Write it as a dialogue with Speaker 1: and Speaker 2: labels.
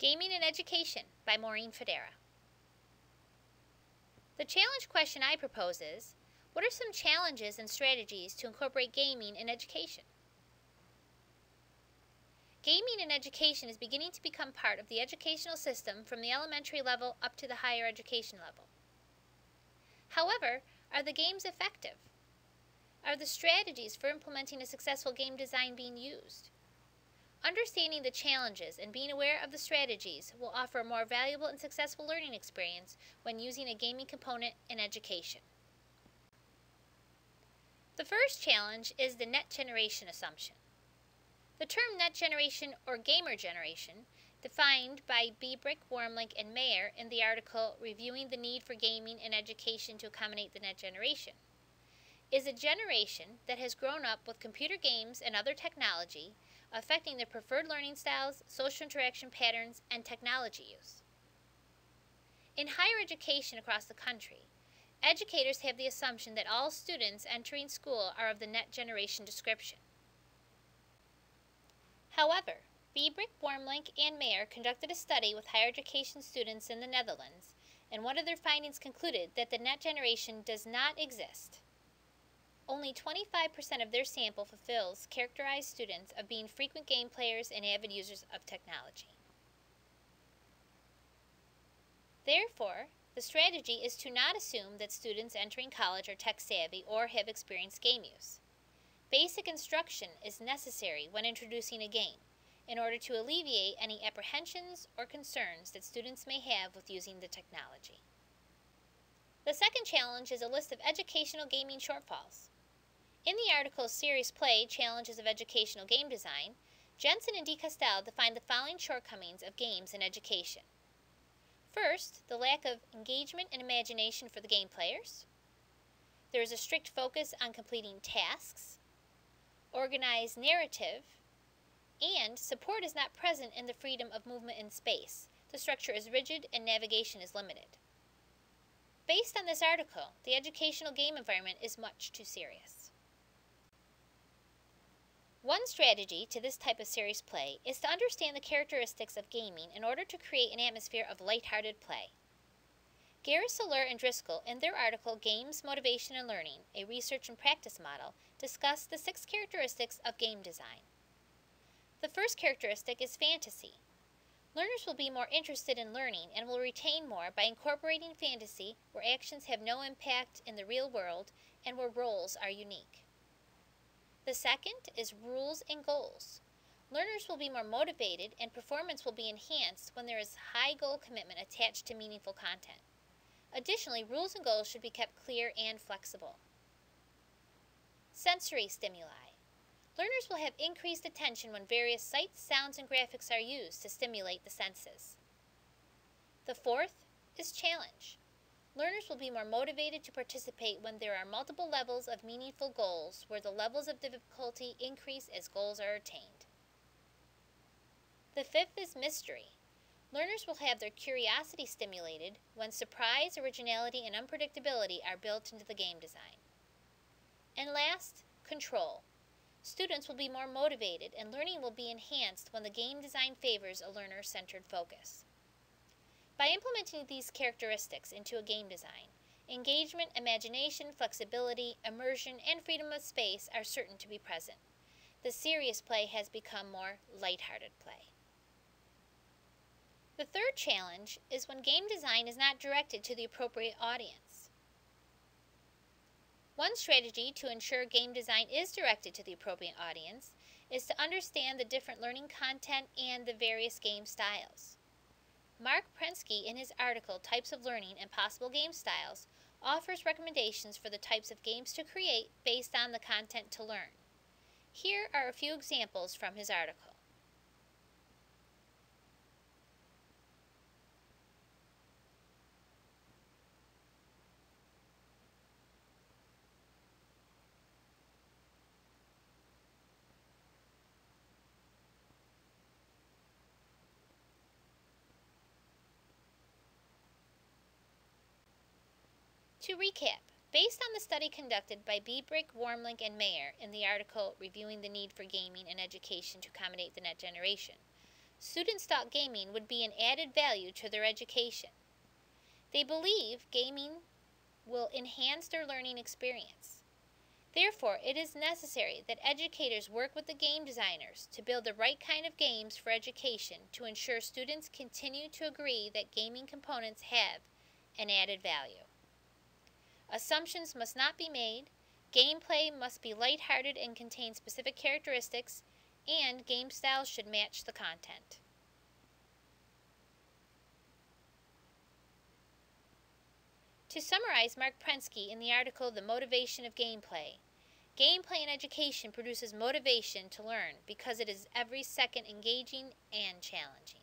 Speaker 1: Gaming and Education by Maureen Fodera. The challenge question I propose is, what are some challenges and strategies to incorporate gaming in education? Gaming in education is beginning to become part of the educational system from the elementary level up to the higher education level. However, are the games effective? Are the strategies for implementing a successful game design being used? Understanding the challenges and being aware of the strategies will offer a more valuable and successful learning experience when using a gaming component in education. The first challenge is the net generation assumption. The term net generation or gamer generation, defined by Biebrick, Wormlink, and Mayer in the article Reviewing the Need for Gaming in Education to Accommodate the Net Generation, is a generation that has grown up with computer games and other technology affecting their preferred learning styles, social interaction patterns, and technology use. In higher education across the country, educators have the assumption that all students entering school are of the net generation description. However, Biebrick, Wormlink, and Mayer conducted a study with higher education students in the Netherlands, and one of their findings concluded that the net generation does not exist. Only 25% of their sample fulfills characterized students of being frequent game players and avid users of technology. Therefore, the strategy is to not assume that students entering college are tech-savvy or have experienced game use. Basic instruction is necessary when introducing a game in order to alleviate any apprehensions or concerns that students may have with using the technology. The second challenge is a list of educational gaming shortfalls. In the article Serious Play, Challenges of Educational Game Design, Jensen and DeCastel define the following shortcomings of games in education. First, the lack of engagement and imagination for the game players. There is a strict focus on completing tasks, organized narrative, and support is not present in the freedom of movement in space. The structure is rigid and navigation is limited. Based on this article, the educational game environment is much too serious. One strategy to this type of serious play is to understand the characteristics of gaming in order to create an atmosphere of lighthearted play. Garris-Soler and Driscoll, in their article Games, Motivation, and Learning, a Research and Practice Model, discuss the 6 characteristics of game design. The first characteristic is fantasy. Learners will be more interested in learning and will retain more by incorporating fantasy where actions have no impact in the real world and where roles are unique. The second is rules and goals. Learners will be more motivated and performance will be enhanced when there is high goal commitment attached to meaningful content. Additionally, rules and goals should be kept clear and flexible. Sensory stimuli. Learners will have increased attention when various sights, sounds, and graphics are used to stimulate the senses. The fourth is challenge. Learners will be more motivated to participate when there are multiple levels of meaningful goals where the levels of difficulty increase as goals are attained. The fifth is mystery. Learners will have their curiosity stimulated when surprise, originality, and unpredictability are built into the game design. And last, control. Students will be more motivated and learning will be enhanced when the game design favors a learner-centered focus. By implementing these characteristics into a game design, engagement, imagination, flexibility, immersion, and freedom of space are certain to be present. The serious play has become more lighthearted play. The third challenge is when game design is not directed to the appropriate audience. One strategy to ensure game design is directed to the appropriate audience is to understand the different learning content and the various game styles. Mark Prensky, in his article Types of Learning and Possible Game Styles, offers recommendations for the types of games to create based on the content to learn. Here are a few examples from his article. To recap, based on the study conducted by Biebrick, Wormlink, and Mayer in the article Reviewing the Need for Gaming in Education to Accommodate the Net Generation, students thought gaming would be an added value to their education. They believe gaming will enhance their learning experience. Therefore, it is necessary that educators work with the game designers to build the right kind of games for education to ensure students continue to agree that gaming components have an added value. Assumptions must not be made, gameplay must be lighthearted and contain specific characteristics, and game styles should match the content. To summarize Mark Prensky in the article The Motivation of Gameplay, gameplay in education produces motivation to learn because it is every second engaging and challenging.